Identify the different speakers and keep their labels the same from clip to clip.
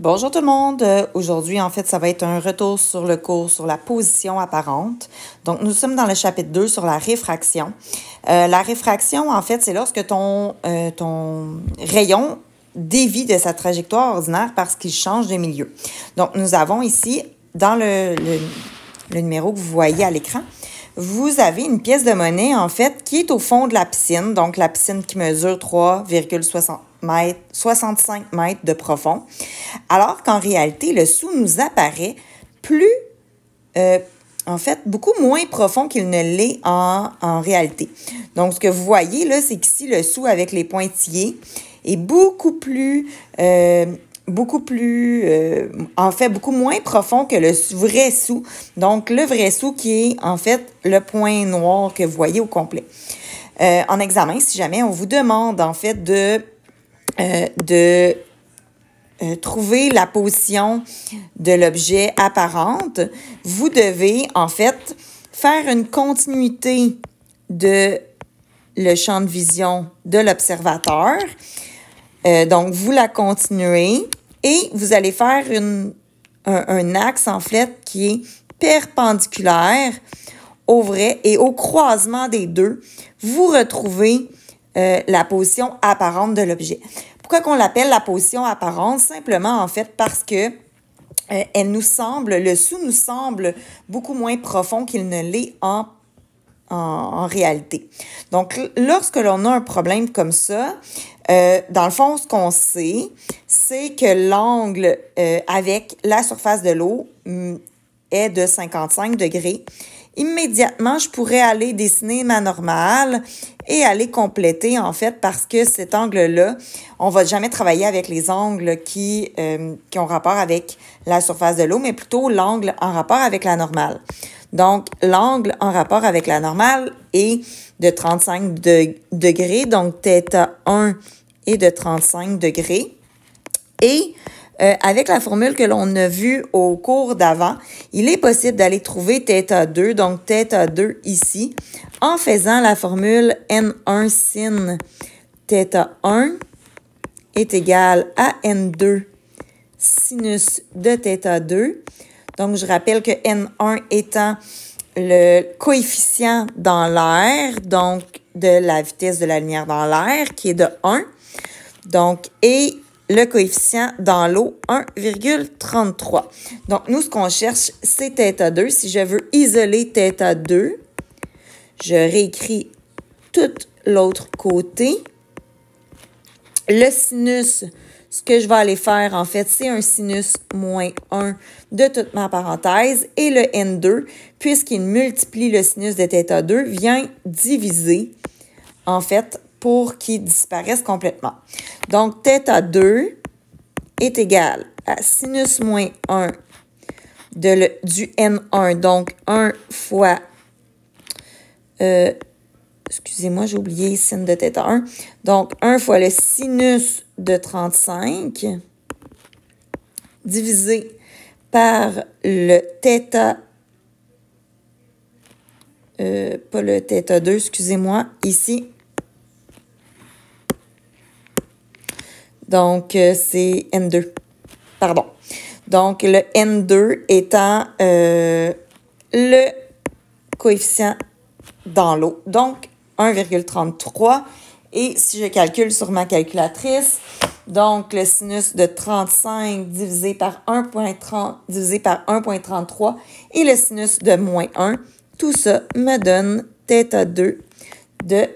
Speaker 1: Bonjour tout le monde. Aujourd'hui, en fait, ça va être un retour sur le cours sur la position apparente. Donc, nous sommes dans le chapitre 2 sur la réfraction. La réfraction, en fait, c'est lorsque ton rayon dévie de sa trajectoire ordinaire parce qu'il change de milieu. Donc, nous avons ici, dans le numéro que vous voyez à l'écran, vous avez une pièce de monnaie, en fait, qui est au fond de la piscine. Donc, la piscine qui mesure 3,65 mètres de profond. Alors qu'en réalité, le sou nous apparaît en fait, beaucoup moins profond qu'il ne l'est en réalité. Donc, ce que vous voyez, là, c'est qu'ici, le sou avec les pointillés est beaucoup moins profond que le vrai sou. Donc, le vrai sou qui est, en fait, le point noir que vous voyez au complet. En examen, si jamais on vous demande, en fait, de trouver la position de l'objet apparente, vous devez, en fait, faire une continuité de le champ de vision de l'observateur. Donc, vous la continuez et vous allez faire un axe, en fait, qui est perpendiculaire au vrai et au croisement des deux, vous retrouvez la position apparente de l'objet. Pourquoi qu'on l'appelle la position apparente? Simplement, en fait, parce que le sou nous semble beaucoup moins profond qu'il ne l'est en réalité. Donc, lorsque l'on a un problème comme ça, dans le fond, ce qu'on sait, c'est que l'angle avec la surface de l'eau est de 55 degrés. Immédiatement, je pourrais aller dessiner ma normale et aller compléter, en fait, parce que cet angle-là, on ne va jamais travailler avec les angles qui ont rapport avec la surface de l'eau, mais plutôt l'angle en rapport avec la normale. Donc, l'angle en rapport avec la normale est de 35 degrés, donc θ1 est de 35 degrés. Et avec la formule que l'on a vue au cours d'avant, il est possible d'aller trouver θ2, donc θ2 ici, en faisant la formule N1 sin θ1 est égal à N2 sinus de θ2. Donc, je rappelle que N1 étant le coefficient dans l'air, donc de la vitesse de la lumière dans l'air, qui est de 1. Donc, et le coefficient dans l'eau, 1,33. Donc, nous, ce qu'on cherche, c'est θ2. Si je veux isoler θ2, je réécris tout l'autre côté. Le sinus, ce que je vais aller faire, en fait, c'est un sinus moins 1 de toute ma parenthèse. Et le N2, puisqu'il multiplie le sinus de θ2, vient diviser, en fait, pour qu'il disparaisse complètement. Donc, θ2 est égal à sinus moins 1 du N1. Donc, 1 fois... excusez-moi, j'ai oublié sin de θ1. Donc, 1 fois le sinus de 35 divisé par le θ... pas le θ2, excusez-moi, ici. Donc, c'est N2. Pardon. Donc, le N2 étant le coefficient dans l'eau. Donc, 1,33. Et si je calcule sur ma calculatrice, donc le sinus de 35 divisé par 1,33 et le sinus de moins 1, tout ça me donne θ2 de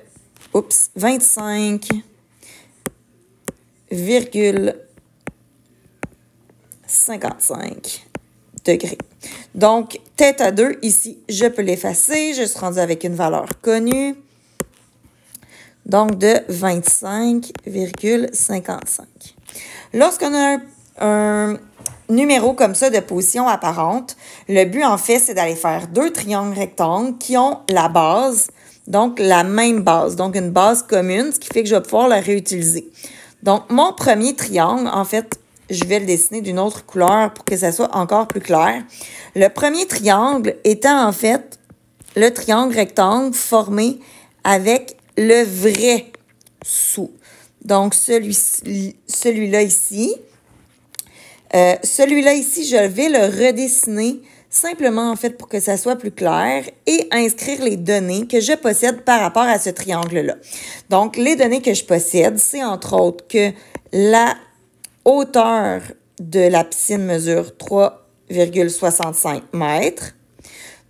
Speaker 1: 25,55 degrés. Donc, θ2, ici, je peux l'effacer. Je suis rendue avec une valeur connue. Donc, de 25,55. Lorsqu'on a un numéro comme ça de position apparente, le but, en fait, c'est d'aller faire deux triangles rectangles qui ont la base, donc la même base, donc une base commune, ce qui fait que je vais pouvoir la réutiliser. Donc, mon premier triangle, en fait, je vais le dessiner d'une autre couleur pour que ça soit encore plus clair. Le premier triangle étant, en fait, le triangle rectangle formé avec le vrai sou. Donc, celui-là ici, Celui-là ici, je vais le redessiner simplement en fait pour que ça soit plus clair et inscrire les données que je possède par rapport à ce triangle-là. Donc, les données que je possède, c'est entre autres que la hauteur de la piscine mesure 3,65 mètres.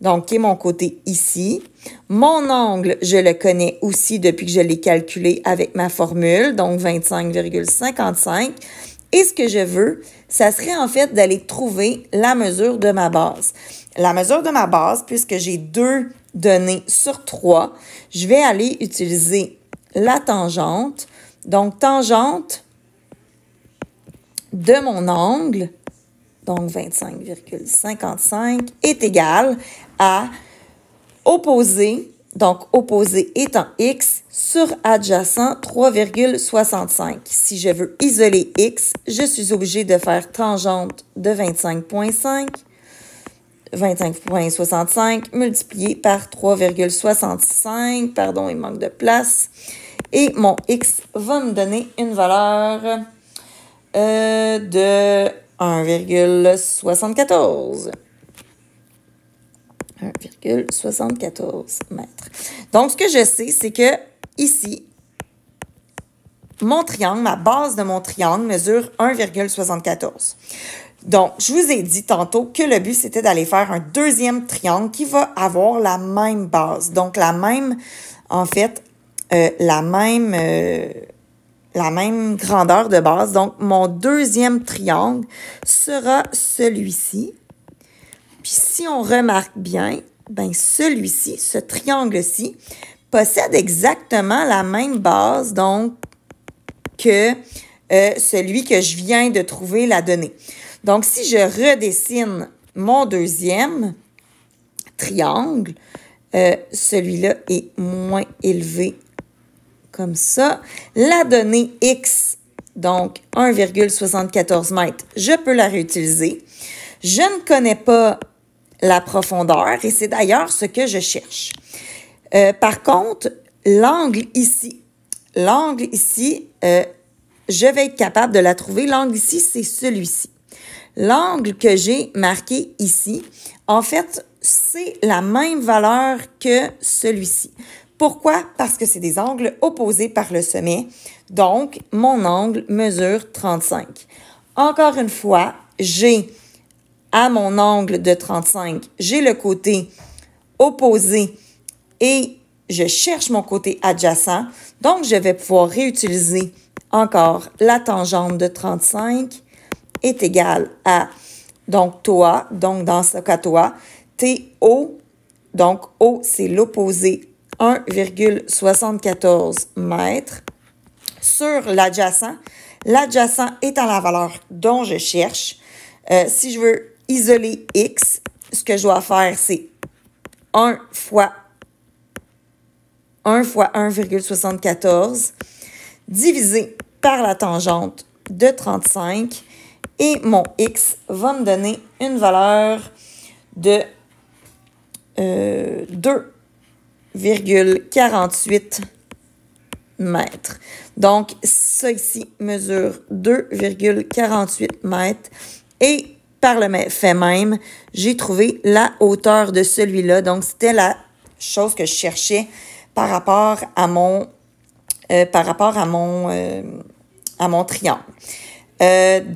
Speaker 1: Donc, qui est mon côté ici. Mon angle, je le connais aussi depuis que je l'ai calculé avec ma formule, donc 25,55. Et ce que je veux, ça serait en fait d'aller trouver la mesure de ma base. La mesure de ma base, puisque j'ai 2 données sur 3, je vais aller utiliser la tangente. Donc, tangente de mon angle, donc 25,55, est égal à opposé, donc opposé étant x, sur adjacent 3,65. Si je veux isoler x, je suis obligée de faire tangente de 25,65 multiplié par 3,65. Pardon, il manque de place. Et mon x va me donner une valeur de 1,74. 1,74 mètres. Donc, ce que je sais, c'est que ici, mon triangle, ma base de mon triangle mesure 1,74. Donc, je vous ai dit tantôt que le but, c'était d'aller faire un deuxième triangle qui va avoir la même base. Donc, la même, en fait, la même grandeur de base. Donc, mon deuxième triangle sera celui-ci. Puis, si on remarque bien, ben celui-ci, ce triangle-ci, possède exactement la même base, donc, que celui que je viens de trouver la donnée. Donc, si je redessine mon deuxième triangle, celui-là est moins élevé comme ça. La donnée X, donc 1,74 mètres, je peux la réutiliser. Je ne connais pas la profondeur et c'est d'ailleurs ce que je cherche. Par contre, l'angle ici, je vais être capable de la trouver. L'angle ici, c'est celui-ci. L'angle que j'ai marqué ici, en fait, c'est la même valeur que celui-ci. Pourquoi? Parce que c'est des angles opposés par le sommet. Donc, mon angle mesure 35. Encore une fois, j'ai à mon angle de 35, j'ai le côté opposé et je cherche mon côté adjacent. Donc, je vais pouvoir réutiliser encore la tangente de 35 est égale à, donc, TOA, donc dans ce cas, TOA, TO, donc O, c'est l'opposé 1,74 mètres sur l'adjacent. L'adjacent étant la valeur dont je cherche. Si je veux isoler X, ce que je dois faire, c'est 1 fois 1,74 divisé par la tangente de 35 et mon X va me donner une valeur de 2,48 mètres. Donc, ça ici mesure 2,48 mètres et par le fait même, j'ai trouvé la hauteur de celui-là. Donc, c'était la chose que je cherchais par rapport à mon triangle.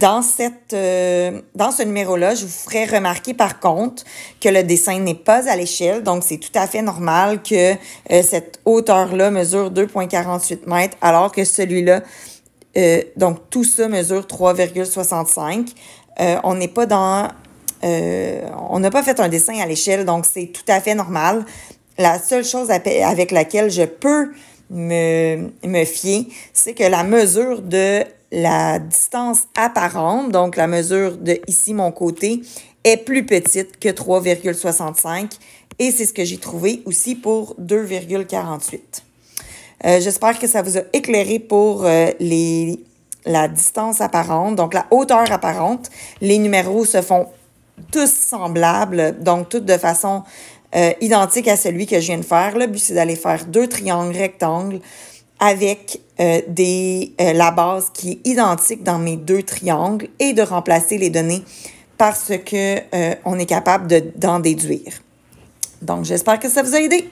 Speaker 1: Dans ce numéro-là, je vous ferai remarquer par contre que le dessin n'est pas à l'échelle, donc c'est tout à fait normal que cette hauteur-là mesure 2,48 mètres, alors que celui-là, donc tout ça mesure 3,65. On n'est pas on n'a pas fait un dessin à l'échelle, donc c'est tout à fait normal. La seule chose avec laquelle je peux me fier, c'est que la mesure de la distance apparente, donc la mesure de ici mon côté, est plus petite que 3,65 et c'est ce que j'ai trouvé aussi pour 2,48. J'espère que ça vous a éclairé pour la distance apparente, donc la hauteur apparente. Les numéros se font tous semblables, donc tous de façon identique à celui que je viens de faire. Le but, c'est d'aller faire 2 triangles rectangles avec la base qui est identique dans mes deux triangles et de remplacer les données par ce qu'on est capable d'en déduire. Donc, j'espère que ça vous a aidé.